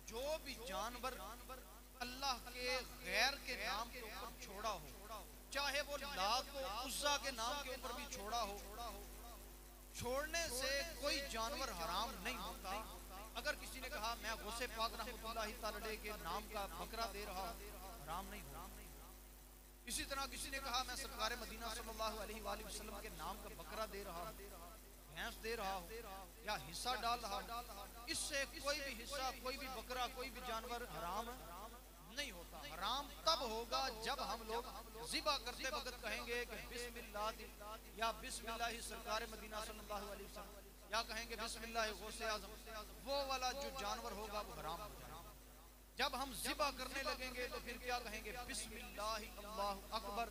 जो भी जानवर अल्लाह के गैर के नाम के ऊपर छोड़ा हो, चाहे वो लात व उज़्ज़ा के नाम के ऊपर भी छोड़ा हो, छोड़ने से कोई जानवर हराम नहीं होता। अगर किसी ने कहा मैं गौसे पाक रहमतुल्लाहि तआला के नाम का बकरा दे रहा हूं, हराम नहीं होता। इसी तरह किसी ने कहा मैं सरकार मदीना सल्लल्लाहु अलैहि वसल्लम के नाम का बकरा दे रहा हूं, भैंस दे रहा हूं या हिस्सा डाल रहा हूं, इससे कोई भी हिस्सा, कोई भी बकरा, कोई भी जानवर हराम नहीं होता। हराम तब होगा जब हम लोग ज़िबा करते वक्त कहेंगे कि बिस्मिल्लाह या बिस्मिल्लाह सरकार मदीना सल्लल्लाहु अलैहि वसल्लम, या कहेंगे बिस्मिल्लाह गौसे आज़म, वो वाला जो जानवर होगा वो हराम हो जाएगा। जब हम ज़िबा करने लगेंगे तो फिर क्या कहेंगे, बिस्मिल्लाह अल्लाहु अकबर,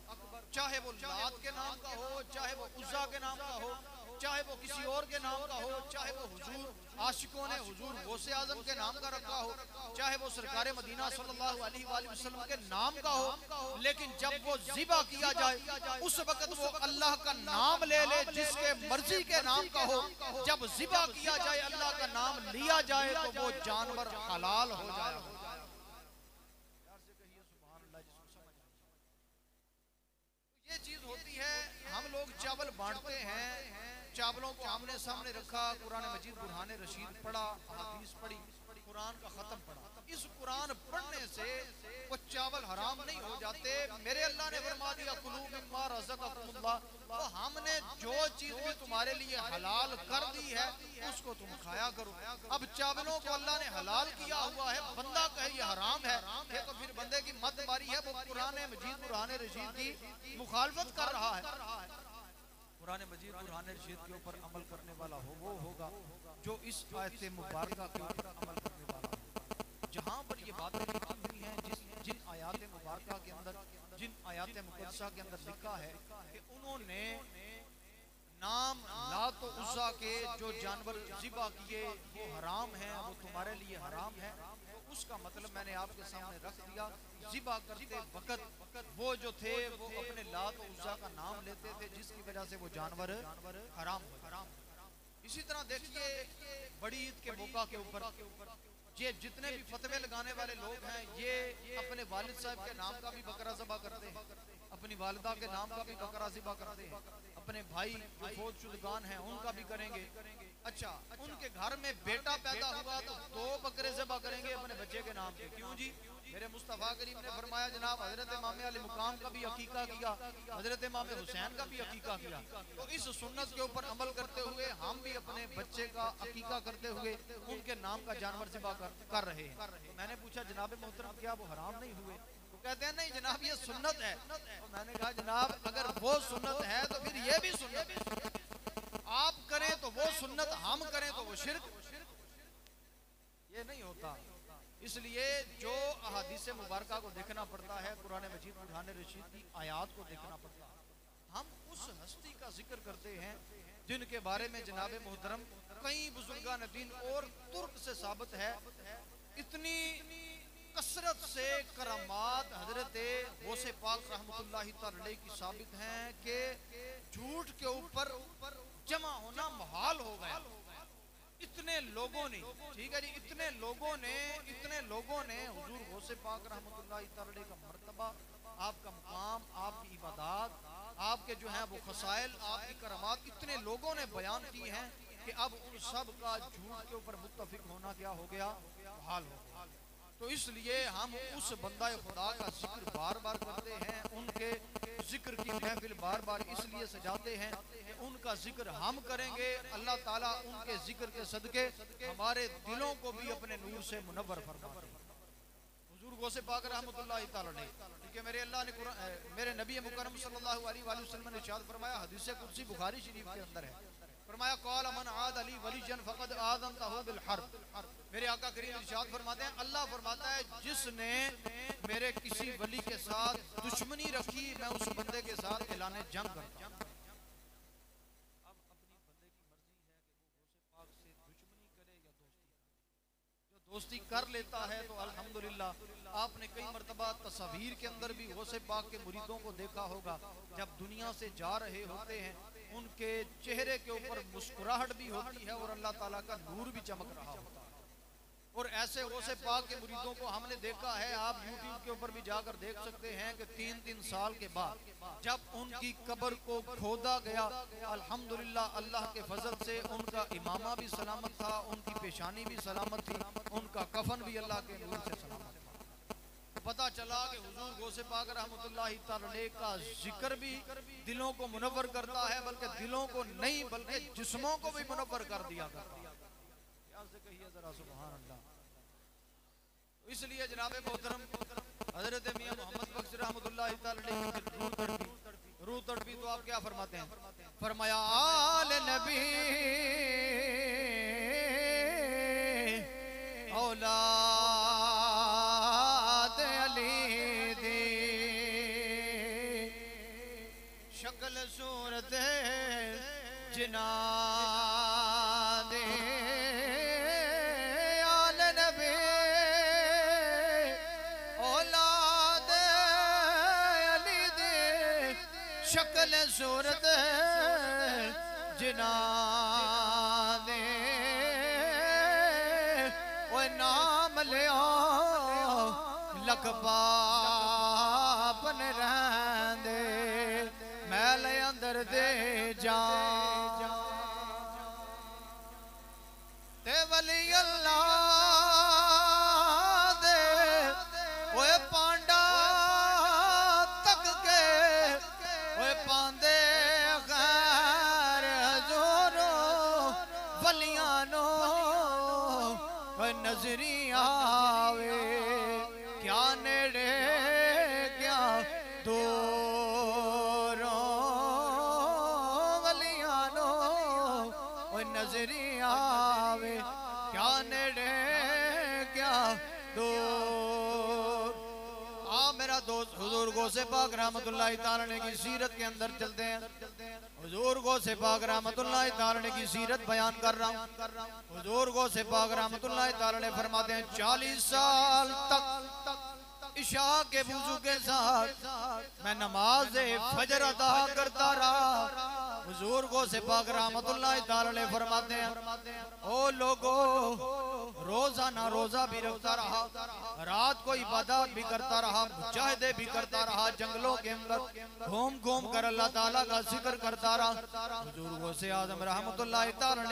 चाहे वो लात के नाम का हो, चाहे वो उज़्ज़ा के नाम का हो, चाहे वो किसी और के नाम का हो, चाहे वो हुजूर आशिकों ने हुजूर गौसे आज़म के नाम का रखा हो, चाहे वो सरकार मदीना सल्लल्लाहु अलैहि वसल्लम के नाम का हो, लेकिन जब वो ज़िबा किया जाए उस वक्त वो अल्लाह का नाम ले ले, जिसके मर्जी के नाम का हो। जब ज़िबा किया जाए, अल्लाह का नाम लिया जाए तो वो जानवर हलाल हो जाए। ये चीज होती है, हम लोग चावल बांटते हैं, चावलों को आमने सामने रखा, कुरान मजीद बुरहान रशीद पढ़ा, हदीस पढ़ी, कुरान का खत्म पढ़ा। इस कुरान पढ़ने से वो चावल हराम नहीं हो जाते। मेरे अल्लाह ने फरमा दिया कुलू मिम्मा रज़क़कुमुल्लाह, तो हमने जो चीज भी तुम्हारे लिए हलाल कर दी है उसको तुम खाया करो। अब चावलों को अल्लाह ने हलाल किया हुआ है, बंदा कहे ये हराम है, ये तो फिर बंदे की मत मारी है, वो कुरान मजीद बुरहान रशीद की मुखालफत कर रहा है। कुरान मजीद बुरहान रशीद के ऊपर अमल करने वाला हो वो होगा जो इस आयत मुबारका के ऊपर अमल करने वाला हो। जहाँ पर ये बातें लिखी हुई हैं, जिन आयात मुबारका के अंदर, जिन आयात मुक़द्दसा के अंदर लिखा है कि उन्होंने नाम लात व उज़्ज़ा के जो जानवर ज़िबा किए वो हराम हैं, वो तुम्हारे लिए हराम है, तो उसका मतलब मैंने आपके सामने रख दिया। ज़िबा करते वक्त वो जो थे वो अपने लात व उज़्ज़ा का नाम लेते थे, जिसकी वजह से वो जानवर हराम हो। इसी तरह देखिए बड़ी ईद के मौका के ऊपर ये जितने भी फतवे लगाने वाले लोग हैं, ये अपने वालिद साहब के नाम का भी बकरा ज़िबा करते हैं, अपनी वालिदा के नाम का भी बकरा ज़िबा करते हैं, अपने भाई जो फौजशुदगान हैं उनका भी करेंगे। अच्छा, उनके घर में बेटा पैदा हुआ तो 2 बकरे ज़िबा करेंगे अपने बच्चे के नाम पे। क्यों जी? मेरे मुस्तफ़ा करीम ने फरमाया जनाब हजरत इमाम अली मुकाम का भी अकीका किया, हजरत इमाम हुसैन का भी अकीका किया। तो इस सुन्नत के ऊपर अमल करते हुए हम भी अपने बच्चे का अकीका करते हुए उनके नाम का जानवर ज़िबा कर रहे हैं। तो मैंने पूछा जनाब मोहतरम क्या वो हराम नहीं हुए? तो कहते हैं नहीं जनाब ये सुन्नत है। तो मैंने कहा जनाब अगर वो सुन्नत है तो फिर ये भी सुन्नत है, आप करें तो वो सुन्नत, हम करें तो वो शिर्क। ये नहीं होता। इसलिए जो अहादीस मुबारका को देखना पड़ता है, कुरान मजीद बुरहान रशीद की आयात को देखना पड़ता है। हम उस हस्ती का जिक्र करते हैं जिनके बारे में जनाब मोहतरम कई बुजुर्गान दीन और तुर्क से साबित है, इतनी कसरत से करामात हजरत गौसे पाक रहमतुल्लाहि तआला की साबित हैं कि झूठ के ऊपर जमा होना मुहाल हो गया। इतने लोगों ने, ठीक है जी, इतने लोगों ने हुजूर गौसे पाक रहमतुल्लाहि तआला का मर्तबा, आपका मुकाम, आपकी इबादत, आपके जो है वो खसाइल, आपकी करामात इतने लोगों ने बयान की हैं कि अब उन सब का झूठ के ऊपर मुत्तफिक होना क्या हो गया, हाल हो गया। तो इसलिए हम उस बंदा खुदा का जिक्र बार बार करते हैं, उनके जिक्र की महफिल बार बार इसलिए सजाते हैं कि उनका जिक्र हम करेंगे, अल्लाह ताला उनके जिक्र के सदके हमारे दिलों को भी अपने नूर से मुनव्वर फरमाते हैं। हुजूर गौसे पाक रहमतुल्लाहि तआला ने, क्योंकि मेरे अल्लाह ने मेरे नबी मुकर्रम सल्लल्लाहु अलैहि वसल्लम ने इरशाद फरमाया, हदीस कुदसी बुखारी शरीफ के अंदर है, फरमाया क़ाल मन आद अली वलियन फ़क़द आज़नतहु बिल हर्ब। मेरे आका करीम इरशाद फरमाते हैं, अल्लाह फरमाता है जिसने मेरे किसी वली के साथ दुश्मनी रखी मैं उस बंदे के साथ ऐलान जंग करता हूं। अब अपनी बंदे की मर्जी है कि वो गौसे पाक से दुश्मनी करे या दोस्ती करे। जो दोस्ती कर लेता है तो अल्हम्दुलिल्लाह, आपने कई मरतबा तस्वीर के अंदर भी गौसे पाक के मुरीदों को देखा होगा, जब दुनिया से जा रहे होते हैं उनके चेहरे के ऊपर मुस्कुराहट भी होती है और अल्लाह ताला का नूर भी चमक रहा होता है। और ऐसे गौसे पाक के मुरीदों को हमने देखा है, आप यूट्यूब के ऊपर भी जाकर देख सकते हैं कि 3-3 साल के बाद जब उनकी कब्र को खोदा गया, अल्हम्दुलिल्लाह अल्लाह के फजल से उनका इमामा भी सलामत था, उनकी पेशानी भी सलामत थी, उनका कफन भी अल्लाह के नूर से सलामत था। पता चला कि हुजूर गौसे पाक रहमतुल्लाहि तआला का जिक्र भी दिलों को मुनव्वर करता है, बल्कि दिलों को नहीं बल्कि जिस्मों को भी मुनव्वर कर दिया करता है। कहिए जरा सुभान अल्लाह। इसलिए जनाब मोहतरम हजरत मियां मोहम्मद बख्श रहमतुल्लाहि तआला की रूह तड़पी तो आप क्या फरमाते हैं? फरमाया आल नबी औलाद अली दी शक्ल सूरत जिना शक्ल सूरत जिना दे वो नाम लिया लकबापन रहंदे मैल अंदर दे जा ते वली अल्लाह दे वो पांडा तक के वो पांदे गैर हजूरो वलियानो वो नजरी आवे क्या नेड़े क्या दूरों वलियानो वो नजरी आवे क्या नेड़े क्या दूर। मेरा दोस्त हुजूर गौसे पाक रहमतुल्लाहि तआला की सीरत के अंदर चलते हैं। हुजूर गौसे पाक रहमतुल्लाहि तआला की सीरत बयान कर रहा हूँ। हुजूर गौसे पाक रहमतुल्लाहि तआला फरमाते हैं 40 साल तक इशा के वुजू के साथ मैं नमाज फजर अदा करता रहा। हुजूर गौसे पाक रहमतुल्लाहि तआला फरमाते हैं ओ लोगो रोजाना रोजा भी रखता रहा, रात को इबादत भी करता रहा, मुजाहिदे भी करता रहा, जंगलों के अंदर घूम घूम कर अल्लाह ताला का जिक्र करता रहा। हुजूर गौसे आजम रहमतुल्लाहि तआला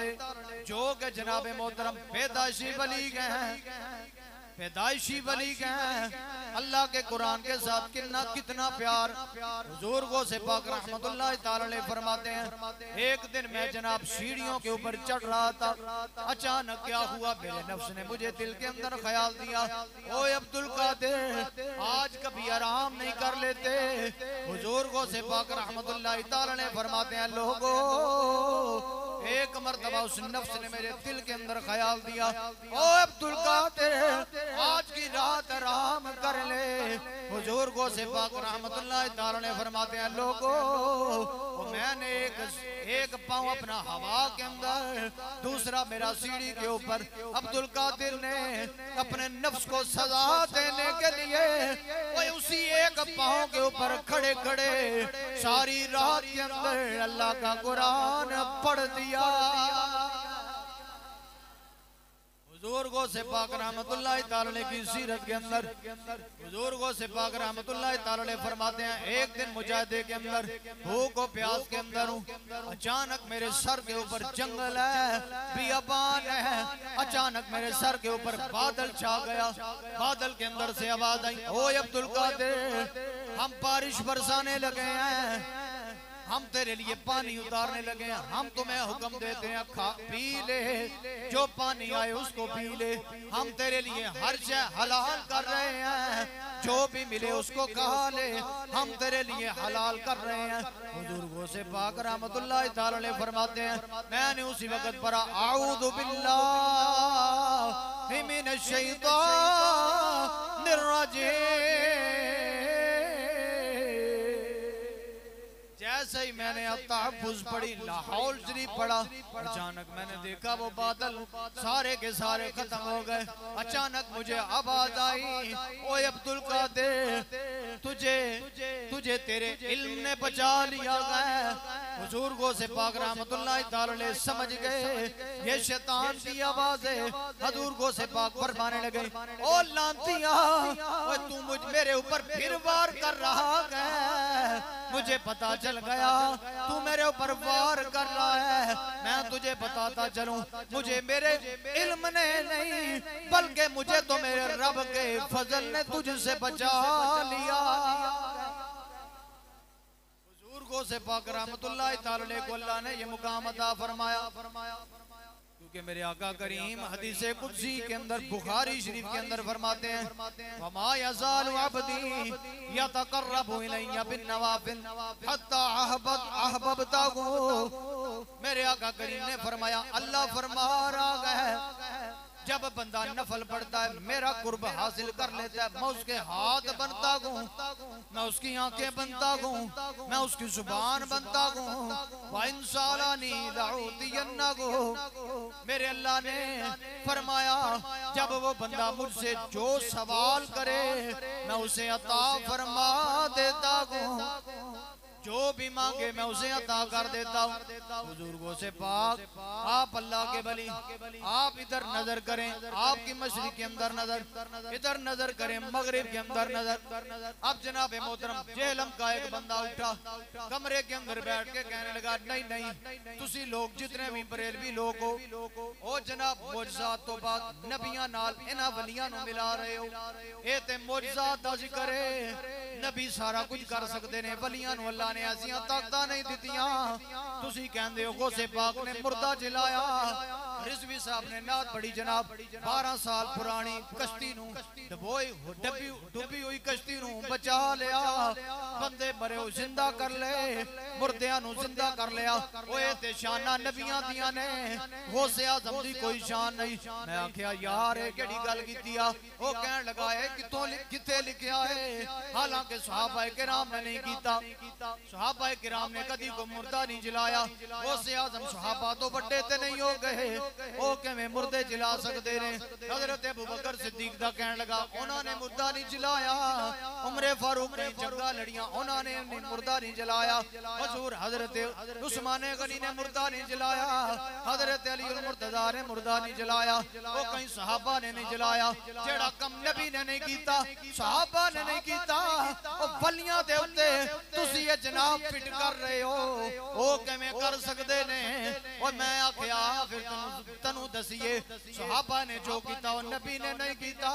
जो के जनाब मोहतरम पैदाइशी वली के हैं, पैदाइशी वली के हैं, अल्लाह के कुरान के साथ कितना प्यार। हुजूर गौसे पाक रहमतुल्लाहि तआला फरमाते हैं एक दिन मैं जनाब सीढ़ियों के ऊपर चढ़ रहा था, अचानक क्या हुआ मेरे नफ्स ने मुझे दिल के अंदर ख्याल दिया ओ अब्दुल कादिर आज कभी आराम नहीं कर लेते। हुजूर गौसे पाक रहमतुल्लाहि तआला फरमाते हैं लोगो एक मर्तबा उस नफ्स ने मेरे दिल के अंदर ख्याल दिया ओ अब्दुल कादिर आज की रात आराम कर ले। हुजूर गौसे पाक रहमतुल्लाहि तआला फरमाते हैं लोगो मैंने एक पांव अपना हवा के अंदर, दूसरा मेरा सीढ़ी के ऊपर। अब्दुल कादिर ने अपने नफ्स को सजा देने के लिए वो उसी एक पांव के ऊपर खड़े खड़े सारी रात के अंदर अल्लाह का कुरान पढ़ दिया। हुजूर गौसे पाक रहमतुल्लाहि तआला की सीरत के अंदर हुजूर गौसे पाक रहमतुल्लाहि तआला फरमाते हैं एक दिन मुजाहिदे के अंदर भूख और प्यास के अंदर हूँ, अचानक मेरे सर के ऊपर जंगल है, बियाबान है, अचानक मेरे सर के ऊपर बादल छा गया। बादल के अंदर से आवाज आई ओ अब्दुल कादिर हम बारिश बरसाने लगे हैं, हम तेरे लिए पानी उतारने लगे हैं, हम तुम्हें हुक्म देते हैं खा पी ले, जो पानी आए उसको पी ले, हम तेरे लिए हर शय हलाल कर रहे हैं, जो भी मिले उसको खा ले, हम तेरे लिए हलाल कर रहे हैं। हुजूर गौसे पाक रहमतुल्लाहि तआला फरमाते हैं मैंने उसी वक्त पढ़ा आऊज़ु बिल्लाहि मिनश शैतानिर रजीम। जैसे ही ही मैंने तहफ़्फ़ुज़ पढ़ी, लाहौल शरीफ पढ़ा, अचानक मैंने देखा वो बादल सारे के सारे खत्म हो गए। अचानक मुझे आवाज आई, ओए अब्दुल कादिर, तुझे तेरे इल्म ने बचा लिया गया। हुजूर गौसे पाक रहमतुल्लाह तआला समझ गए ये शैतान की आवाज है। हुजूर गौसे पाक फरमाने लगे, ओ लांतिया, तू मुझ मेरे ऊपर फिर वार कर रहा है। मुझे पता चल गया तू मेरे ऊपर वार कर रहा है। मैं तुझे बताता चलूं, मुझे मेरे इल्म ने नहीं बल्कि मुझे तो मेरे रब के फजल ने तुझसे बचा लिया। हुजूर गौसे पाक रहमतुल्लाह तआला को अल्लाह ने ये मुकाम अता फरमाया, क्योंकि मेरे आका करीम हदीसे कुदसी के अंदर बुखारी शरीफ के अंदर फरमाते हैं, वमा यज़ालु अब्दी यतक़र्रबु इलैया बिन्नवाफिल हत्ता अहबबतहु। मेरे आका करीम ने फरमाया, अल्लाह फरमा रहा है जब बंदा नफल पढ़ता है मेरा कुर्ब हासिल कर लेता है, मैं उसके हाथ बनता हूँ, मैं उसकी आंखें बनता हूँ, मैं उसकी जुबान बनता हूँ। मेरे अल्लाह ने फरमाया जब वो बंदा मुझसे जो सवाल करे मैं उसे अता फरमा देता हूँ, जो भी मांगे मैं उसे अता कर देता हूँ। बुजुर्गों से पाक आप अल्लाह के वली, आप इधर नजर करें, आपकी मशरिक के अंदर नजर, इधर नजर करें, मगरिब के अंदर नजर। अब जनाब मोहतरम जेहलम का एक बंदा उठा, कमरे के अंदर बैठ के कहने लगा, नहीं नहीं तुसी लोग जितने भी बरेलवी लोग हो, ओ जनाब मोजज़ात तो बात नबियां नाल इन्हां वलियां नूं मिला रहे हो। ये ते मोजज़ात दा जिक्र है, नबी सारा कुछ कर सकते ने, वलियां नूं अल्लाह ने ऐसियां ताकतां नहीं दित्तियां। तुसी कहंदे हो गौसे पाक ने मुर्दा जिलाया, रिजवी साहब ने नात पढ़ी जनाब 12 साल पुरानी कश्ती नूं डुबी हुई कश्ती नूं बचा लिया, बंदे मरे हो जिंदा कर ले, मुर्दियां नूं जिंदा कर लिया। ओए ते शाना नबियां दियां ने, गौसे आज़म दी कोई शान नहीं। मैं आख्या यार ये केड़ी गल कीती आ? ओ कहण लगा है कितों किथे लिखिया है, हालांकि सहाबा किराम ने नहीं कीता, सहाबा किराम ने कदी को मुर्दा नहीं जिलाया। गौसे आज़म सहाबा तो बड़े ते नहीं हो गए, ओ किवें मुर्दे जिला सकते ने? हजरत अबू बकर सिद्दीक दा कहण लगा उन्होंने मुर्दा नहीं जिलाया, उमरे फारूक ने जंगा लड़ियां उन्होंने मुर्दा नहीं जलाया, हुजूर हजरत उस्मान गनी ने मुर्दा नहीं जलाया, हजरत अली उल मुर्तजा ने मुर्दा नहीं जलाया, ओ कई सहाबा ने नहीं जलाया। जेड़ा कम नबी ने नहीं कीता, सहाबा ने नहीं कीता, ओ वलियां दे उत्ते तुसी ये जनाब फिट कर रहे हो, ओ किवें कर सकदे ने? और मैं आख्या फिर तनु दसिए सहाबा ने जो कीता और नबी ने नहीं कीता,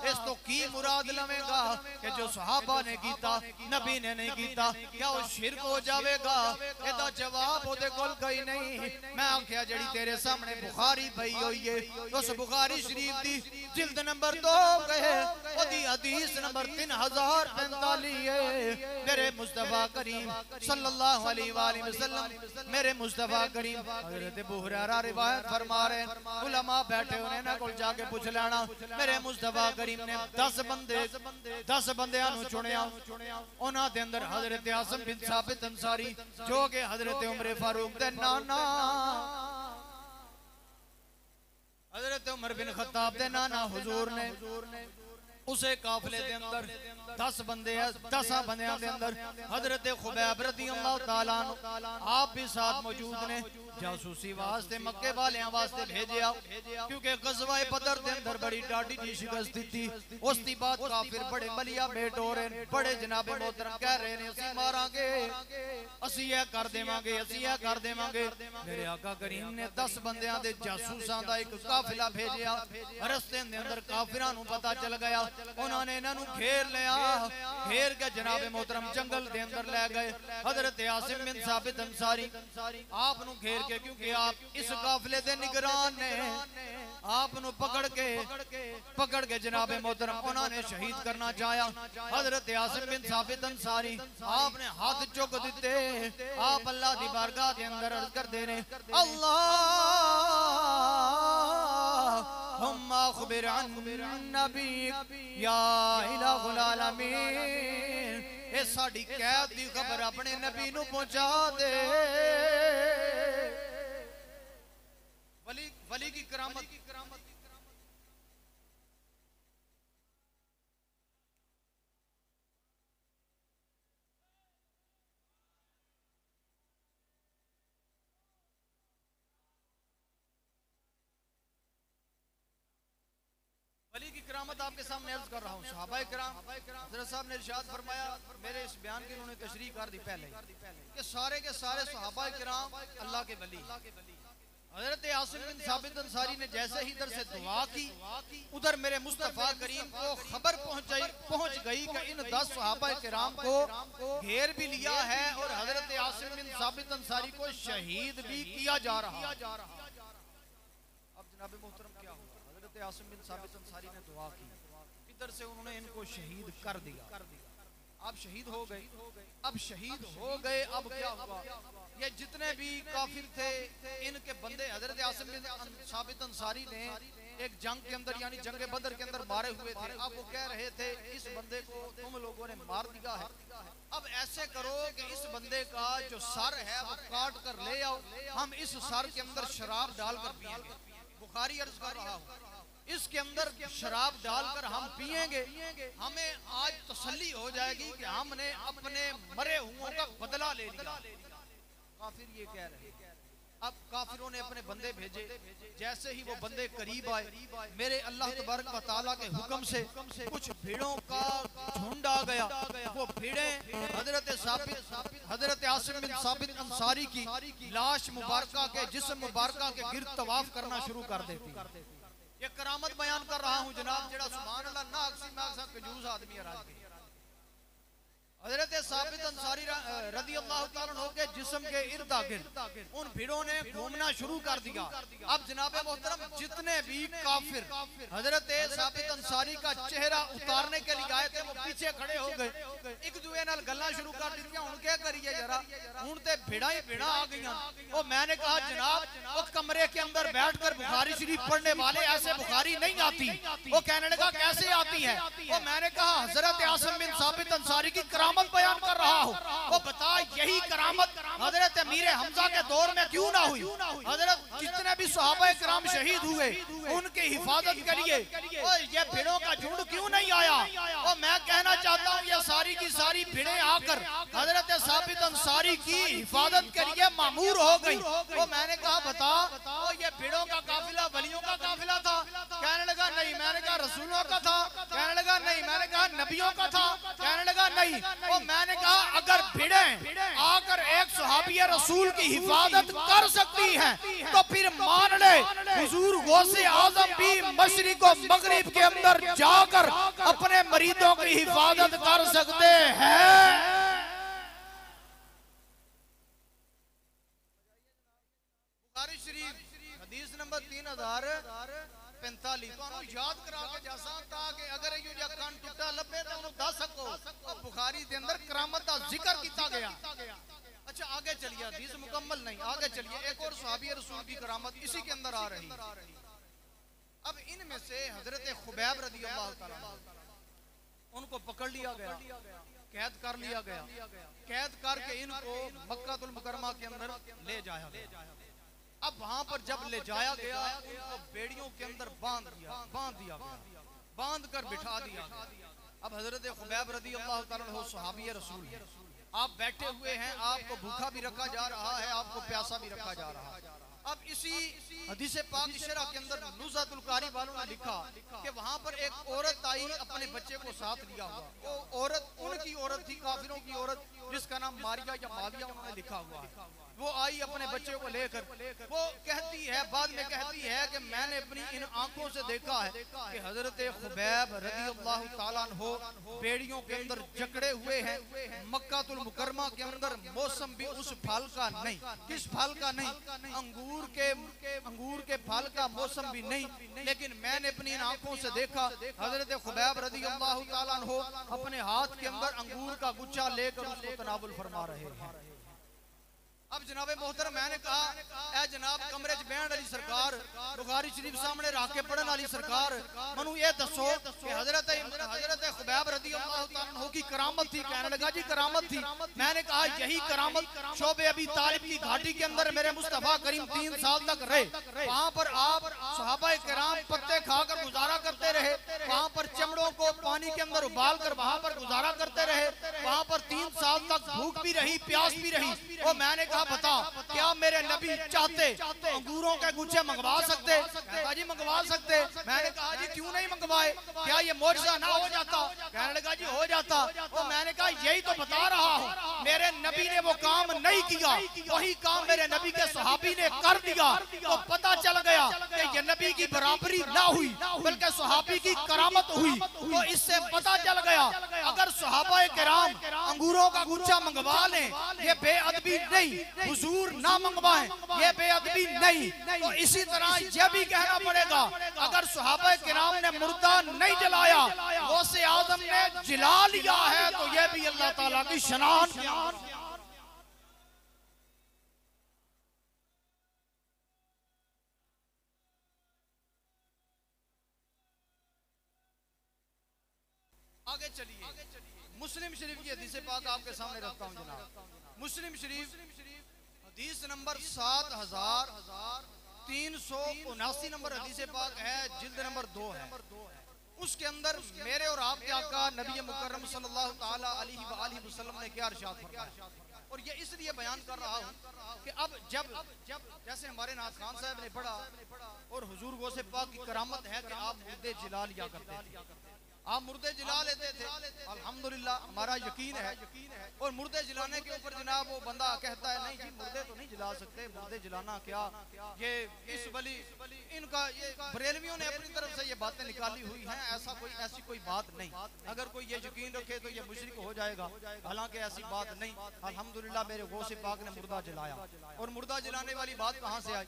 इस तो की मुराद लवेगा कि जो सहाबा ने कीता नबी ने नहीं कीता, क्या वो शिरक हो जाएगा? एदा जवाब ओदे कोल कोई नहीं। मैं आख्या जेड़ी तेरे सामने बुखारी पई हुई है, उस बुखारी शरीफ दी जिल्द नंबर 2 कहे ओदी हदीस नंबर 3045 है। मेरे मुस्तफा करीम सल्लल्लाहु अलैहि वसल्लम, मेरे मुस्तफा करीम हजरत अबू हुरैरा रिवायत फरमा रहे, उलमा बैठे होने ना कोल जाके पूछ लेना। मेरे मुस्तफा करीम ने 10 बंदियां नूं चुनिया, उन्हां दे अंदर हजरत आसिम बिन साबित अंसारी जो कि हजरत उमर फारूक दे नाना, हजरत उमर बिन खत्ताब दे नाना हुजूर ने उसे काफिले के अंदर 10 बंदे है, 10 बंदियां के अंदर हजरत खुबैब रज़ियल्लाहु ताला अन्हु आप भी साथ मौजूद ने। जासूसी वास्ते मक्के वालियां वास्ते भेजिया, क्योंकि गज़वाए बदर के अंदर बड़ी डाडी जी शिकस्त थी। उस दी बात काफिर बड़े बलिया भेंट हो रहे, बड़े जनाबे मोहतरम कह रहे ने असी मारांगे, असी यह कर देवांगे, असी यह कर देवांगे। मेरे आका करीम ने 10 बंदियां दे जासूसां दा एक काफिला भेजिया, रस्ते दे अंदर काफिरां नूं पता चल गया, उन्होंने इन्हां नूं घेर लिया, घेर के जनाबे मोहतरम जंगल के अंदर ले गए। हजरत आसिम बिन साबित अंसारी आप नूं घेर के, क्योंकि आप इस काफिले दे निगरान ने, आप नूं पकड़ के जनाबे मोहतरम उन्होंने शहीद करना चाहा। हजरत आसिम बिन साबित अंसारी आपने हाथ चुक दिते, आप अल्लाह दी बारगाह के अंदर अर्ज करदे ने अल्लाह अखबिर अन नबी या इलाहुल आलमीन, ए साडी कैद दी खबर अपने नबी नू पहुंचा दे। वली की करामत वली की करामत आपके सामने अर्ज कर रहा हूँ। सहाबाए किराम हज़रत साहब ने इरशाद फरमाया, मेरे इस बयान की उन्होंने तशरीह कर दी पहले कि सारे के सारे सहाबाए किराम अल्लाह के वली। हज़रत आसिम बिन साबित अंसारी ने जैसे ही इधर से दुआ की, उधर मेरे मुस्तफ़ा करीम को खबर पहुंच गई कि इन 10 सहाबाए किराम को घेर भी लिया है और हज़रत आसिम बिन साबित अंसारी को शहीद भी किया जा रहा। अब जनाब मोहतरम क्या हुआ, हज़रत आसिम बिन साबित अंसारी ने दुआ की, इधर से उन्होंने इनको शहीद कर दिया। अब शहीद हो गए, अब शहीद हो गए। अब क्या हुआ, ये जितने भी काफिर थे इनके बंदे हज़रत आसिम बिन साबित अंसारी ने एक जंग के अंदर यानी जंग बदर के अंदर मारे हुए थे। अब वो कह रहे थे इस बंदे को तुम लोगों ने मार दिया है, अब ऐसे करो कि इस बंदे का जो सर है वो काट कर ले आओ, हम इस सर के अंदर शराब डालकर पिएंगे। बुखारी अर्ज कर रहा हूँ, इसके अंदर शराब डालकर हम पिएंगे, हमें आज तसल्ली हो जाएगी कि हमने अपने मरे हुओं का बदला ले लिया। काफिर ये कह रहे हैं। अब काफिरों ने अपने बंदे भेजे, जैसे ही वो बंदे करीब आए, मेरे अल्लाह तबारक व तआला के हुक्म से कुछ भीड़ों का झुंड आ गया। वो भीड़ें हजरत आसिम बिन साबित अंसारी की लाश मुबारका के जिस्म मुबारका के गिर्द तवाफ करना शुरू कर देती। ये करामत बयान कर रहा हूँ जनाब, जेड़ा सुभान अल्लाह ना अक्सी ना कंजूस आदमी है राज के। हजरत साबित अंसारी रदी अल्लाह तआला अन्हु के जिस्म के इर्द गिर्द उन भीड़ों ने घूमना शुरू कर दिया। अब जनाब मोहतरम जितने भी काफिर हजरत साबित अंसारी का चेहरा उतारने के लिए आए थे वो पीछे खड़े हो गए, एक दूसरे नाल गल्लां शुरू कर दी। हुण क्या करिए जरा, हुण ते भिड़ा ही भिड़ा आ गईयां। ओ मैंने कहा जनाब वो कमरे के अंदर बैठकर बुखारी शरीफ पढ़ने वाले ऐसे बुखारी नहीं आती। वो कहने लगा कैसे आती है? वो मैंने कहा हजरत आसिम बिन साबित अंसारी की करामत बयान कर रहा हूँ। वो बता यही करामत हजरत अमीर हमजा के दौर में क्यों ना हुई? हजरत जितने भी सहाबाए किराम शहीद हुए उनकी हिफाजत के लिए ये भीड़ों का झुंड क्यों नहीं आया? और मैं कहना चाहता हूँ ये सारी की सारी भीड़ें आकर हजरत साबित अंसारी की हिफाजत के लिए मामूर हो गई। वो मैंने कहा बता ये भीड़ों का काफिला वलियों का काफिला था? कहने लगा नहीं। मैंने कहा रसूलों का था? कहने लगा नहीं। मैंने कहा नबियों का था? कहने लगा नहीं। और मैंने कहा अगर भीड़ें आकर एक सहाबी रसूल की हिफाजत कर सकती हैं तो फिर मान ले हुजूर गौसे आजम भी मशरिक और मगरिब के अंदर जाकर अपने मरीदों की हिफाजत कर सकते हैं। बुखारी शरीफ हदीस नंबर 3045 तो याद करा के जैसा ताकि अगर यो जा कान टुटा लबे तो उन्हें दस सको। बुखारी के अंदर करामत का जिक्र किया गया। अच्छा आगे चलिए, हदीस मुकम्मल नहीं, आगे चलिए। एक और सहाबी रसूल की करामत इसी के अंदर आ रही। अब इनमें से हजरत खुबैब रदी अल्लाह तआला उनको पकड़ लिया गया, कैद कर लिया गया। कैद करके इनको मक्कातुल मुकर्रमा के अंदर ले जाया गया। अब वहां पर जब ले जाया गया उनको बेड़ियों के अंदर बांध दिया गया, बांध कर बिठा दिया गया। अब हजरत खुबैब रदी अल्लाह तआला अन्हु सहाबी रसूल है, आप बैठे हुए हैं, आपको भूखा भी रखा जा रहा है, आपको प्यासा भी रखा जा रहा है। अब इसी हदीस पाक शरह के अंदर नुज़ातुल कारी वालों ने लिखा कि वहां पर एक औरत आई अपने बच्चे को साथ लिया हुआ। वो औरत उनकी औरत थी, काफिरों की औरत जिसका नाम मारिया या माविया उन्होंने लिखा हुआ है। वो आई अपने बच्चे को लेकर, वो कहती है बाद में कहती है कि मैंने अपनी इन आंखों से देखा है कि हजरत खुबैब रज़ी अल्लाह तआला अन्हु बेड़ियों के अंदर जकड़े हुए हैं। मक्कातुल मुकर्रमा के अंदर मौसम भी उस फल का नहीं, किस फल का नहीं, अंगूर के फल का मौसम भी नहीं, लेकिन मैंने अपनी इन आंखों से देखा हजरत खुबैब रज़ी अल्लाह तआला अन्हु अपने हाथ के अंदर अंगूर का गुच्छा लेकर उसको तनावुल फरमा रहे हैं। अब जनाब मोहतरम मैंने कहा ए जनाब कमरे च बहन वाली सरकार बुखारी शरीफ सामने रख के पढ़ने वाली सरकार मनु ये दसो कि हजरत खुबैब रज़ियल्लाहु तआला अन्हु की करामत थी। कहने लगा जी करामत थी। मैंने कहा यही करामत शोबे अबी तालिब की घाटी के अंदर मेरे मुस्तफा करीम 3 साल तक रहे। वहां पर आप सहाबाए किराम पत्ते खाकर गुजारा करते रहे, वहां पर चमड़ों को पानी के अंदर उबाल कर वहां पर गुजारा करते रहे, वहां पर 3 साल तक भूख भी रही प्यास भी रही। और मैंने कहा बता क्या मेरे नबी चाहते अंगूरों के गुच्छे मंगवा सकते? जी मंगवा सकते। मैंने कहा जी क्यों नहीं मंगवाए, क्या ये मौजज़ा ना हो जाता? कहने लगा जी हो जाता। और मैंने कहा यही तो बता रहा हूँ, मेरे नबी ने वो काम नहीं किया, वही काम मेरे नबी के सहाबी ने कर दिया। तो पता चल गया कि ये नबी की बराबरी ना हुई बल्कि सहाबी की करामत हुई। तो इससे पता चल गया अगर सहाबाए किराम अंगूरों का गुच्छा मंगवा लें ये बेअदबी नहीं, हुजूर ना मंगवाएं ये बेअदबी नहीं। तो इसी तरह यह भी कहना पड़ेगा अगर सहाबाए किराम ने मुर्दा नहीं जलाया गौसे आजम ने जला लिया है तो यह भी अल्लाह ताला की शान। आगे चलिए मुस्लिम शरीफ की हदीस पाक आपके सामने रखता हूं जनाब। मुस्लिम शरीफ हदीस नंबर 7379 नंबर हदीस पाक है, जिल्द नंबर 2 है। उसके अंदर मेरे और आपके आका नबी मुकर्रम सल्लल्लाहु ताला अलैहि वसल्लम ने क्या इरशाद फरमाया। और ये इसलिए बयान कर रहा हूँ कि अब जब जैसे हमारे नाथ खान साहब ने पढ़ा और हुजूर गौसे पाक की करामत है कि आप मुर्दे जिला लिया करते थे, आप मुर्दे जिला लेते थे। अल्हम्दुलिल्लाह हमारा यकीन है। और मुर्दे जिलाने के ऊपर जनाब वो बंदा कहता है नहीं जी मुर्दे तो नहीं जिला सकते, मुर्दे जिलाना क्या, ये इस वली इनका ये बरेलवियों ने अपनी तरफ से ये बातें निकाली हुई हैं। ऐसी कोई बात नहीं। अगर कोई ये यकीन रखे तो ये मुशरिक हो जाएगा, हालांकि ऐसी बात नहीं। अल्हम्दुलिल्लाह मेरे गौसे पाक ने मुर्दा जलाया। और मुर्दा जलाने वाली बात कहाँ से आई?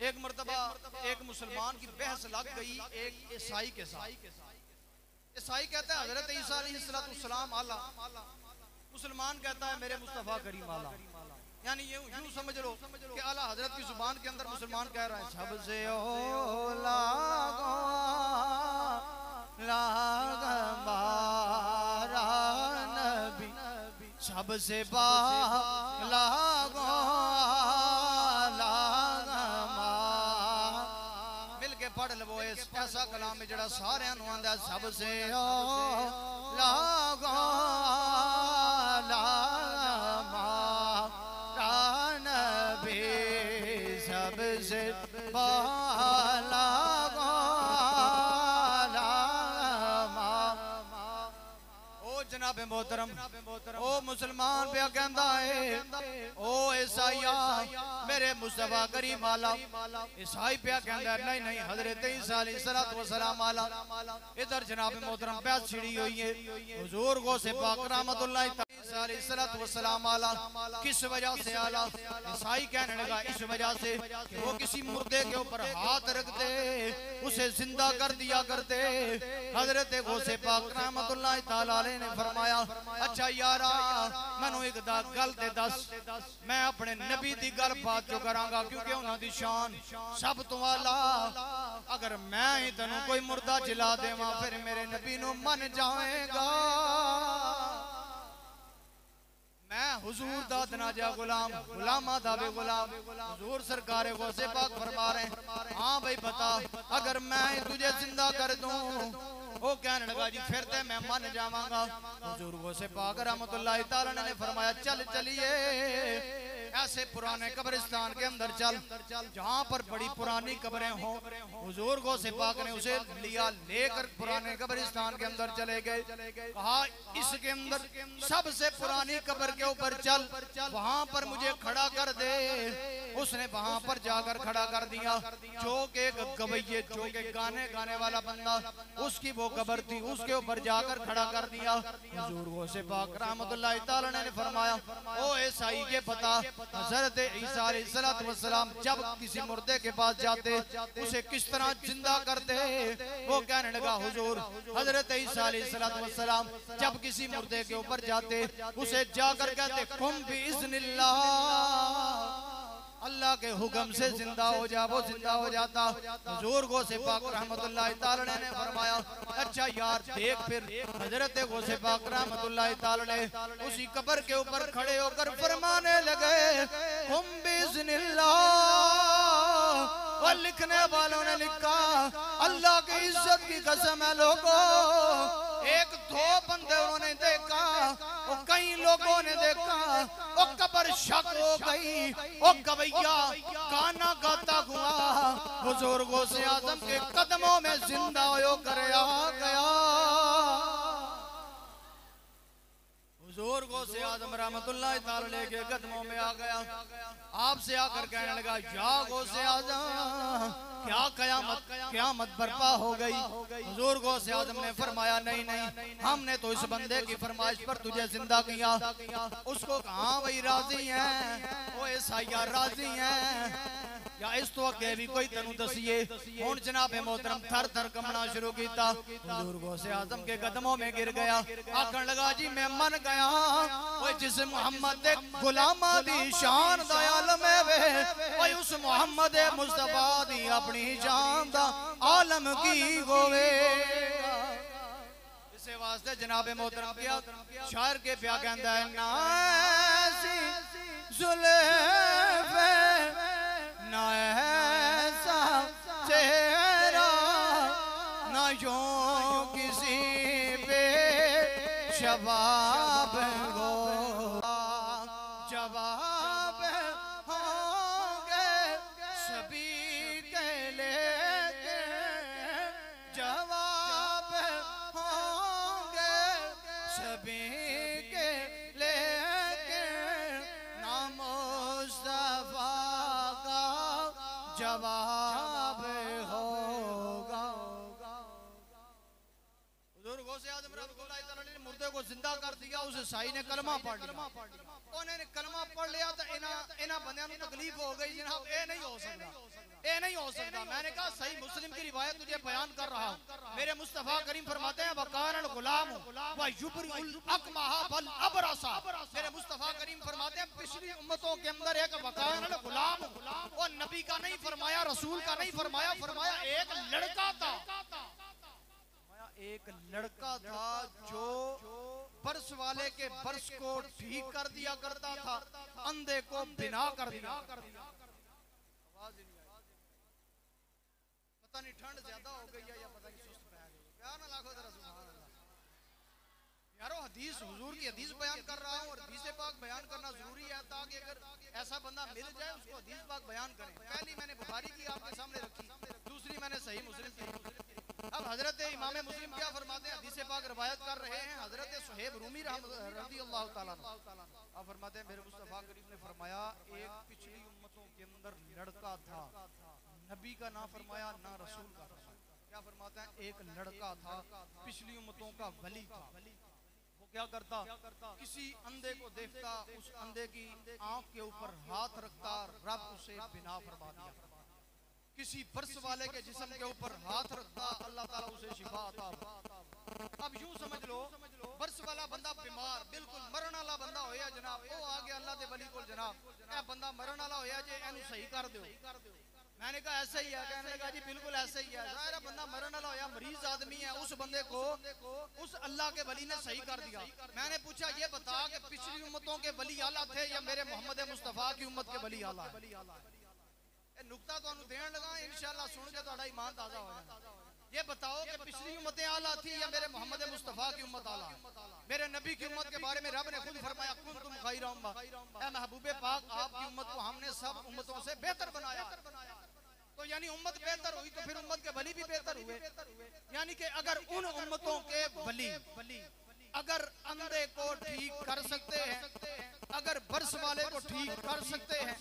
एक मरतबा एक मुसलमान की बहस लग गई एक ईसाई के साथ। ईसाई कहता है हजरत ईसा अलैहिस्सलाम आला, मुसलमान कहता है मेरे मुस्तफा करीम आला। यानी ये यूं समझ लो कि आला हजरत की जुबान के अंदर मुसलमान कह रहा है सबसे ओला नबी सबसे बाला पढ़ लवो ऐसा कलाम है जड़ा सारे आंदा सबसे नबी सबसे बाला जनाब मोहतरम ओ मुसलमान पे कहता है ओ ईसाइया मेरे मुस्तफा करीम आला। ईसाई पे कहता है नहीं हजरत ईसा अलैहिस्सलाम आला। इधर जनाब मोहतरम बहस छिड़ी हुई है। हुजूर गौसे पाक रहमतुल्लाह अलैहिस्सलाम आला किस वजह से आला? ईसाई कहने लगा इस वजह से कि वो किसी मुर्दे के ऊपर हाथ रखते उसे जिंदा कर दिया करते। हजरत गौसे पाक रहमतुल्लाह तआला अलैहि ने फरमाया अच्छा यारा मैनू एक गल ते दस, मैं अपने नबी दी गल बात जो करांगा क्योंकि उन्हां दी शान सब तो आला। अगर मैं ही तेनू कोई मुर्दा जला देवां फिर मेरे नबी नू मन जाएगा। मैं हुजूर दा दनाजा गुलाम गुलामा दा बे गुलाम हुजूर सरकार गौसे पाक फरमा रहे हैं हाँ भाई बता अगर मैं तुझे जिंदा कर दूं। वो कहने लगा जी फिर ते मैं मन जावांगा। हुजूर गौसे पाक रहमतुल्लाह तआला ने फरमाया चल चलिए ऐसे पुराने कब्रिस्तान के अंदर चल जहाँ पर बड़ी पुरानी कब्रें हो। हुजूर गौसे पाक ने उसे लिया लेकर पुराने कब्रिस्तान के अंदर चले गए। कहा इसके अंदर सबसे पुरानी कब्र के ऊपर चल, वहां पर मुझे खड़ा कर दे। उसने वहां पर जाकर खड़ा कर दिया। जो के गवैये, जो के गाने गाने वाला बंदा, उसकी वो कब्र थी, उसके ऊपर जाकर खड़ा कर दिया। हुजूर गौसे पाक रहमतुल्लाह तआला ने फरमाया, ओ ईसाई ये बता, हजरत ईसा अलैहिस्सलाम जब किसी मुर्दे के पास जाते उसे किस तरह जिंदा करते? वो कहने लगा, हुजूर हजरत ईसा अलैहिस्सलाम जब किसी मुर्दे के ऊपर जाते उसे जाकर कहते, कुम बिइज़्निल्लाह, अल्लाह के हुक्म से जिंदा हो जा, वो जिंदा हो जाता। हुजूर गौसे पाक रहमतुल्लाह तआला ने फरमाया, अच्छा यार देख, फिर हजरत गौसे पाक रहमतुल्लाह तआला ने उसी कब्र के ऊपर खड़े होकर फरमाने लगे, कुम बिइज़्निल्लाह। और लिखने वालों ने लिखा, अल्लाह की इज्जत की कसम है लोगों, एक दो बंदे उन्होंने देखा, और कई लोगों ने देखा, वो कब्र शक हो गई, वो गवैया गाना गाता हुआ हुजूर गौसे आजम के कदमों में जिंदा हो कर आ गया। हुजूर गौसे आजम रहमतुल्लाह तआला के कदमों में आ गया। आपसे आकर कहने लगा, या गौसे आजम क्या क़यामत बर्पा हो गई? हुजूर गौसे आजम ने फरमाया, नहीं नहीं, हमने तो इस बंदे की फरमाइश पर तुझे जिंदा किया। उसको कहा भाई राजी हैं, वो ईसाइया राजी हैं या इस तो अगे भी कोई तेनू दसिए? हुण जनाबे मोहतरम थर थर कमना शुरू किया। हुजूर गौसे आजम के कदमों में गिर गया, आखन लगा, जी मैं मन गया, वो जिस मुहम्मद दे गुलामा दी शान दा आलम है वे, वो उस मुहम्मद मुस्तफा दी अपनी जान दा आलम की होवे। इसे वास्ते जनाबे मोहतरम किया शायर के प्या कहंदा है, नासी जुल्फ़े ना ऐसा चेहरा, ना यूं किसी पे शबाब हो, जवाब होंगे सभी के लेके, जवाब होंगे सभी के लेके, ना मुस्तफा जवाब होगा। हुजूर गौसे आजम रहमतुल्लाह तआला ने मुर्दे को जिंदा कर दिया। उस ईसाई ने कलमा पढ़ लिया, उन्होंने कलमा पढ़ लिया तो इन्हां बंदियां नूं तकलीफ हो गई, जनाब ये नहीं हो सकता, ये नहीं हो सकता। मैंने कहा सही मुस्लिम की रिवायत तुझे बयान कर रहा हूं, मेरे मुस्तफा करीम फरमाते हैं, वकानल गुलाम व युबरिउल अकमहा बल अबरसा। मेरे मुस्तफा करीम फरमाते हैं, पिछली उम्मतों के अंदर एक वकानल गुलाम, वो नबी का नहीं फरमाया, रसूल का नहीं फरमाया, फरमाया एक लड़का था, एक लड़का था जो बरस वाले के बरस को ठीक कर दिया करता था, अंधे को बिना कर दिया। पता नहीं ठंड ज्यादा हो गई है या पता नहीं सुस्त पै गई, क्या ना लाखों जरा सुभान अल्लाह। यारो हदीस, हुजूर की हदीस बयान कर रहा हूँ और हदीस पाक बयान करना जरूरी है, ताकि अगर ऐसा बंदा मिल जाए उसको हदीस पाक बयान करें। पहली मैंने बुखारी की आपके सामने रखी, दूसरी मैंने सही मुस्लिम की। अब हजरत इमाम मुस्लिम क्या फरमाते हैं, हदीस पाक रवायत कर रहे हैं हजरत सुहेब रूमी रज़ियल्लाहु ताला अन्हु। अब फरमाते हैं, मेरे मुस्तफा करीम ने फरमाया, एक पिछली उम्मतों के अंदर लड़का था, नबी का ना फरमाया ना रसूल का फरमाया। क्या फरमाता है, एक लड़का था, पिछली उम्मतों का वली था। वो क्या करता, किसी अंधे को देखता, उस अंधे की आंख के ऊपर हाथ रखता, रब उसे बिना फरमा दिया। किसी बरस वाले के जिस्म के ऊपर हाथ रखता, अल्लाह ताला उसे शिफा अता। अब यूं समझ लो, बरस वाला बंदा बीमार, बिल्कुल मरण वाला बंदा होया जनाब, वो आ गया अल्लाह दे वली कोल, जनाब ए बंदा मरण वाला होया जे एनु सही कर दो। मैंने कहा ऐसा ही है, कहने लगा जी बिल्कुल ऐसा ही है। ज़ाहिर बंदा मरण वाला होया, मरीज आदमी है, उस बंदे को उस अल्लाह के वली ने सही कर दिया। मैंने पूछा, ये बता कि पिछली उम्मतों के वली आला थे या मेरे मोहम्मद मुस्तफा की उम्मत के वली आला है? नुकता तो देने लगा, इंशाअल्लाह सुन के थोड़ा ईमान ताजा हो जाए। ये बताओ कि पिछली उम्मतें आला थी या मेरे मोहम्मद मुस्तफा की उम्मत आला? मेरे नबी की उम्मत के बारे में रब ने खुद फरमाया, कुंतुम खैरा उम्मा, ऐ महबूबे पाक आपकी उम्मत को हमने सब उम्मतों से बेहतर बनाया। तो यानी उम्मत बेहतर हुई तो फिर उम्मत के वली भी बेहतर हुए। यानी कि अगर उन उम्मतों के वली अगर अंधे को ठीक कर सकते हैं अगर बरस वाले को ठीक कर सकते हैं,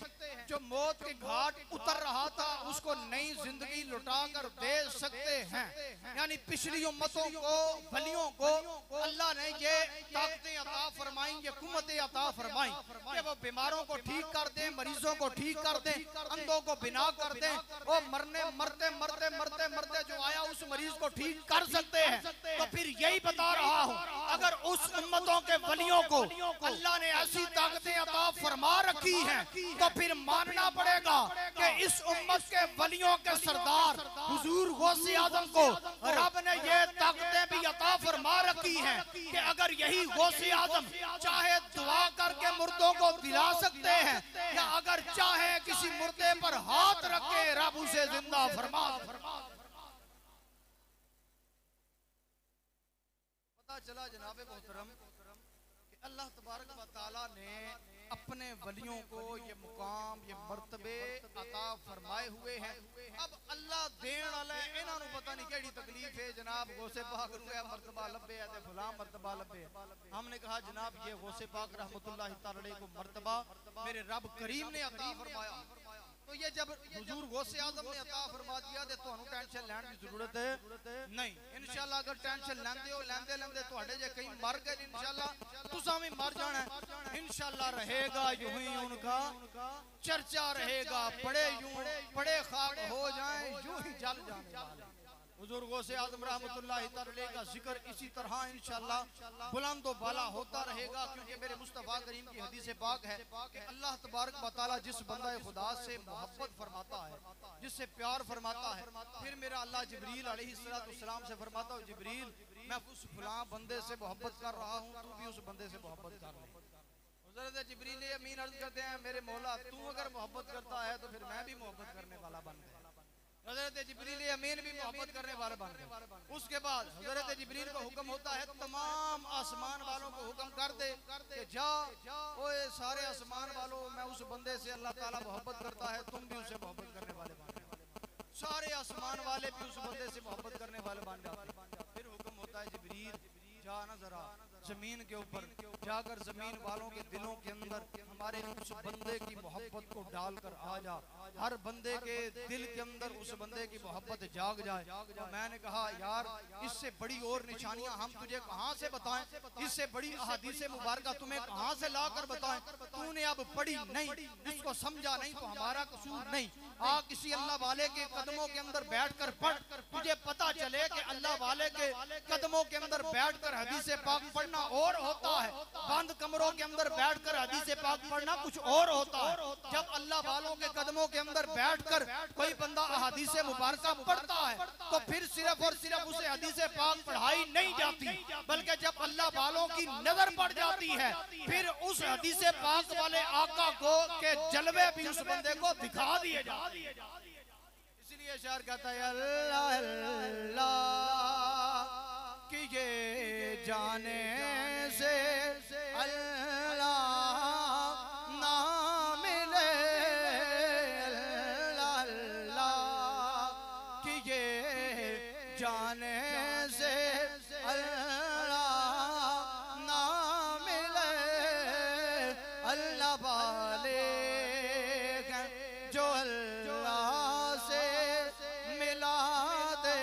जो मौत के घाट उतर रहा था उसको नई जिंदगी लौटा कर दे सकते हैं। यानी पिछली उम्मतों को, वलियों को अल्लाह ने ये ताकतें अता फरमाई, ये कुव्वतें अता फरमाई कि वो बीमारों को ठीक कर दें, मरीजों को ठीक कर दें, अंधों को बिना कर दें। वो मरते मरते जो आया उस मरीज को ठीक कर सकते हैं। तो फिर यही बता रहा हूँ, अगर उस उम्मतों के वलियों को अल्लाह ने ऐसी ताकतें अता फरमा रखी हैं तो फिर मानना पड़ेगा कि इस उम्मत के वलियों के सरदार हुजूर गौसे आजम को रब ने ये ताकतें भी अता फरमा रखी हैं कि अगर यही गौसे आजम चाहे दुआ करके मुर्दों को दिला सकते हैं, या अगर चाहे किसी मुर्दे पर हाथ रख के रब उसे जिंदा फरमा। पता चला जनाबे मोहतरम कि अल्लाह तबारक व तआला ने अपने वलियों को ये मुकाम, ये मर्तबे अता फरमाए हुए हैं। अब अल्लाह देन वाला है, इन्हां नूं पता नहीं केड़ी तकलीफ है जनाब गौसे पाक नूं ये मर्तबा लभे है ते फलां मर्तबा लभे है। हमने कहा जनाब ये गौसे पाक रहमतुल्लाह तआला अलैहि को मर्तबा मेरे रब करीम ने अता फरमाया। तो ये जब हुजूर गौसे आजम ने अता फरमा दिया तो तुहानू टेंशन लैण की जरूरत नहीं। इंशाअल्लाह अगर टेंशन लैंदे हो लैंदे लैंदे तुहाडे जे कहीं मर गए इंशाअल्लाह तुसां भी मर जाना है। इंशाअल्लाह रहेगा यूं ही उनका चर्चा रहेगा, बड़े खाक हो जाएं यूं ही जल जाने वाले। हुजूर गौसे आजम रहमतुल्लाह तआला अलैहि का जिक्र इसी तरह इंशाअल्लाह बुलंद व बाला होता रहेगा, क्योंकि मेरे मुस्तफा करीम की हदीस पाक है कि अल्लाह तबारक व तआला जिस बंदा खुदा से मोहब्बत फरमाता है, जिससे प्यार फरमाता है, फिर मेरा अल्लाह जिब्रील अलैहिस्सलाम से फरमाता है जिब्रील मैं उस फलां बंदे से मोहब्बत कर रहा हूँ, तू भी उस बंदे से मोहब्बत कर ले। हज़रत जिब्रील अमीन अर्ज करते हैं मेरे मौला तू अगर मोहब्बत करता है तो फिर मैं भी मोहब्बत करने वाला बन गया। हज़रत जिब्रील अमीन भी मोहब्बत करने वाले बन गए। उसके बाद हज़रत जिब्रील को हुक्म होता है तमाम आसमान वालों को हुक्म कर दे कि जा ओए सारे आसमान वालों मैं उस बंदे से अल्लाह ताला मोहब्बत करता है, तुम भी उसे मोहब्बत करने वाले बन गए। सारे आसमान वाले भी उस बंदे से मोहब्बत करने वाले बन जाते। फिर हुक्म होता है जिब्रील जा ना जरा जमीन के ऊपर जाकर जमीन वालों के दिलों के अंदर हमारे उस बंदे की मोहब्बत को डालकर आ जा। हर बंदे के दिल के अंदर उस बंदे की मोहब्बत जाग जाए। तो मैंने कहा यार इससे बड़ी और निशानियां हम तुझे कहां से बताएं, इससे बड़ी अहादीस मुबारक तुम्हें कहां से लाकर बताएं। तूने अब पढ़ी नहीं, इसको समझा नहीं तो हमारा कसूर नहीं। आ किसी अल्लाह वाले के कदमों के अंदर बैठकर पढ़, तुझे पता चले कि अल्लाह वाले के कदमों के अंदर बैठकर हदीस पाक पढ़ना और होता है, बंद कमरों के अंदर बैठकर हदीस पाक पढ़ना कुछ और होता है। जब अल्लाह वालों के कदमों के अंदर बैठकर कोई बंदा हदीस मुबारक पढ़ता है तो फिर सिर्फ और सिर्फ उसे हदीस पाक पढ़ाई नहीं जाती, बल्कि जब अल्लाह वालों की नजर पड़ जाती है फिर उस हदीस पाक वाले आका को के जलवे भी उस बंदे को दिखा दिए जाते। इसलिए शायर कहता है अल्लाह अल्लाह कि ये जाने से अल्लाह ना मिले, अल्लाह अल्लाह कि ये जाने से अल्लाह ना मिले। अल्लाह वाले जो अल्लाह से मिला दे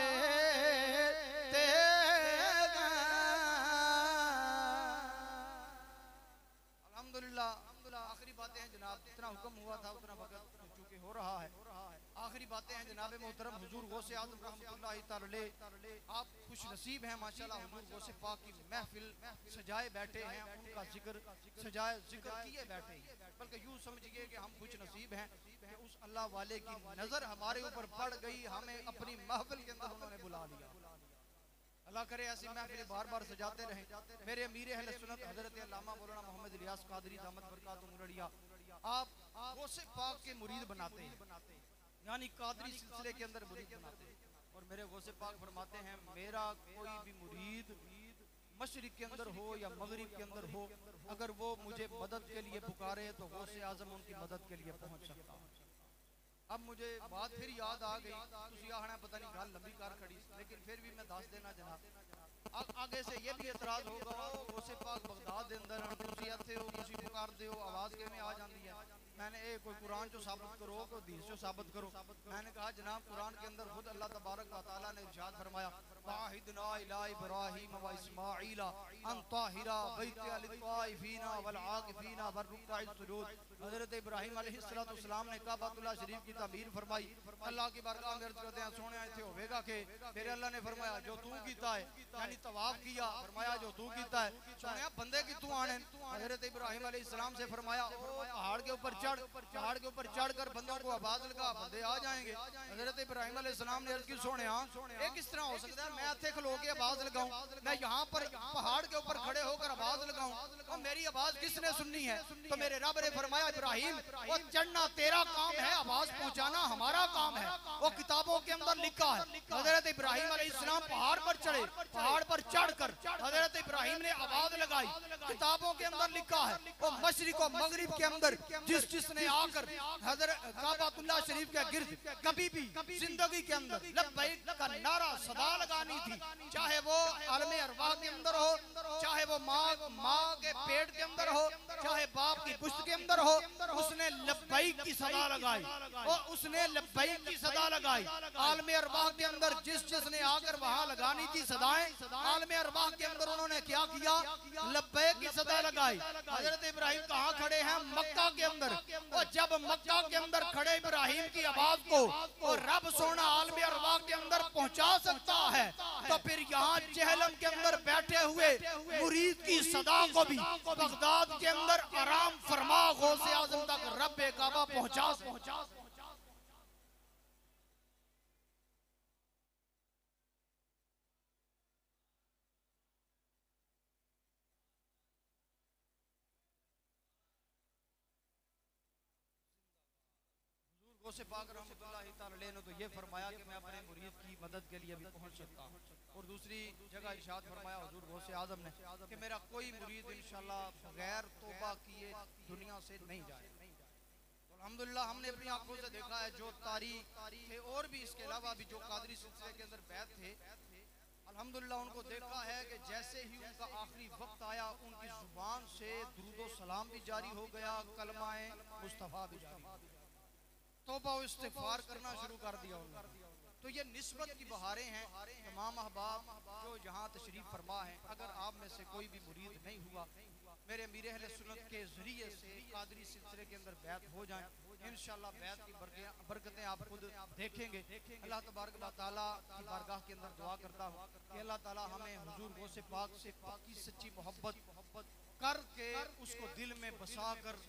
आखिरी बातें हैं जनाब, जितना हुक्म हुआ था उतना वक्त चूंकि हो रहा है। आखिरी बातें हैं जनाब मोहतरम हुजूर गौसे आजम रहमतुल्लाह तआला अलैहि आप खुश नसीब हैं माशाल्लाह। हुजूर गौसे पाक की महफिल सजाए बैठे हैं, उनका जिक्र सजाए जिक्र किए बैठे हैं, बल्कि यूं समझिए कि हम खुश नसीब हैं कि उस अल्लाह वाले की नजर हमारे ऊपर पड़ गई, हमें अपनी महफिल के अंदर उन्होंने बुला लिया। अल्लाह करे ऐसी महफिल बार बार सजाते रहे। मेरे अमीर अहले सुन्नत हजरत अल्लामा मौलाना मोहम्मद इलियास कादरी दामत बरकातुहू मुरड़िया आप गौसे पाक के मुरीद बनाते हैं, यानी कादरी सिलसिले के अंदर मुरीद बनाते हैं। और मेरे गौसे पाक फरमाते हैं मेरा कोई भी मुरीद मशरिक के अंदर हो या मगरिब के अंदर हो, अगर वो मुझे मदद के लिए पुकारे तो गौसे आजम उनकी मदद के लिए पहुंच सकता है। अब मुझे बात फिर याद आ गई, तुसी आखना पता नहीं गल लंबी कर खड़ी, लेकिन फिर भी मैं दस देना जनाब आगे से ये भी एतराज होगा उसे पाक बगदाद के अंदर तुसी इत्थे हो तुसी पुकारदे हो आवाज किवें आ जाती है। मैंने कोई कुरान जो साबित करो कोई हदीस जो साबित करो। मैंने कहा जनाब कुरान के अंदर खुद अल्लाह तबारक व तआला ने इरशाद फरमाया वाहिदना इला इब्राहीम व इस्माईला अन ताहिरा बैतिया लित्वाइफीना वल आकिफीना वर रुक्काइस सुजूद। हजरत इब्राहीम अलैहिस्सलाम ने काबतुल्लाह शरीफ की तामीर फरमाई। अल्लाह की बारगाह में अर्ज करते हैं सोने इत्थे होवेगा के फिर अल्लाह ने फरमाया जो तू कीता है यानी तवाफ किया फरमाया जो तू कीता है सोने बंदे की तू आने। हजरत इब्राहीम अलैहिस्सलाम से फरमाया पहाड़ के ऊपर चढ़कर बंदों को आवाज लगा बंदे आ जाएंगे। हजरत इब्राहीम अलैहिस्सलाम ने अर्ज की सोने ये किस तरह हो सकता है मैं इत्थे खलो के आवाज लगाऊं मैं यहाँ पर पहाड़ के ऊपर खड़े होकर आवाज लगाऊं और मेरी आवाज किसने सुननी है। तो मेरे रब ने फरमाया इब्राहीम वो चढ़ना तेरा काम है आवाज पहुंचाना हमारा काम है। वो किताबों के अंदर लिखा है। हजरत इब्राहीम अलैहिस्सलाम पहाड़ पर चढ़े पहाड़ पर चढ़कर हजरत इब्राहीम ने आवाज लगाई। किताबों के अंदर लिखा है वो मशरिक और मगरिब के अंदर जिसने आकर हजरत काबतुल्लाह शरीफ के गिर्द कभी भी जिंदगी के अंदर लब्बैक का नारा सदा लगानी थी चाहे वो आलमे अरवाह के अंदर हो चाहे वो माँ के पेट के अंदर हो चाहे बाप की पुश्त के अंदर हो उसने लब्बैक की सदा लगाई और उसने लब्बैक की सदा लगाई। आलमे अरवाह के अंदर जिसने आकर वहां लगानी थी सदाएं आलमे अरवाह के अंदर उन्होंने क्या किया लब्बैक की सदा लगाई। हजरत इब्राहीम कहाँ खड़े हैं मक्का के अंदर और जब मक्का के अंदर खड़े इब्राहीम की आवाज को और रब सोना आलमे अरवाह के अंदर पहुंचा सकता है तो फिर यहाँ जहलम के अंदर बैठे हुए मुरीद की सदा को भी बगदाद के अंदर आराम फरमा गौसे आजम तक रब काबा पहुंचा। गौसे पाक रहमतुल्लाहि तआला अलैह ने तो ये फरमाया कि मैं अपने मुरीद की मदद के लिए भी पहुंच सकता हूँ। और दूसरी जगह इरशाद फरमाया हुजूर गौसे आजम ने कि मेरा कोई मुरीद इंशाल्लाह बगैर तौबा किए दुनिया से नहीं जाए। तो अल्हम्दुलिल्लाह हमने अपनी आंखों से देखा है जो तारीख थे और भी इसके अलावा भी जो कादरी सिलसिले के अंदर बैत थे अल्हम्दुलिल्लाह उनको देखा है कि जैसे ही उनका आखिरी वक्त आया उनकी जुबान से दुरूद व सलाम भी जारी हो गया कलमाए मुस्तफा भी जारी हो गया तौबा व इस्तिगफार करना शुरू कर दिया उन्होंने। तो ये निस्बत की बहारें हैं तमाम अहबाब जो यहाँ तशरीफ फरमा है। अगर आप में से कोई भी मुरीद नहीं हुआ मेरे अमीर अहले सुन्नत के जरिए से कादरी सिलसिले के अंदर बैत हो जाए इंशाअल्लाह बैत की बरकतें आप खुद देखेंगे। अल्लाह तबारक व तआला की बारगाह के अंदर दुआ करता हूँ कि अल्लाह ताला हमें हुजूर गौसे पाक से पक्की सच्ची मोहब्बत करके उसको दिल में बसा कर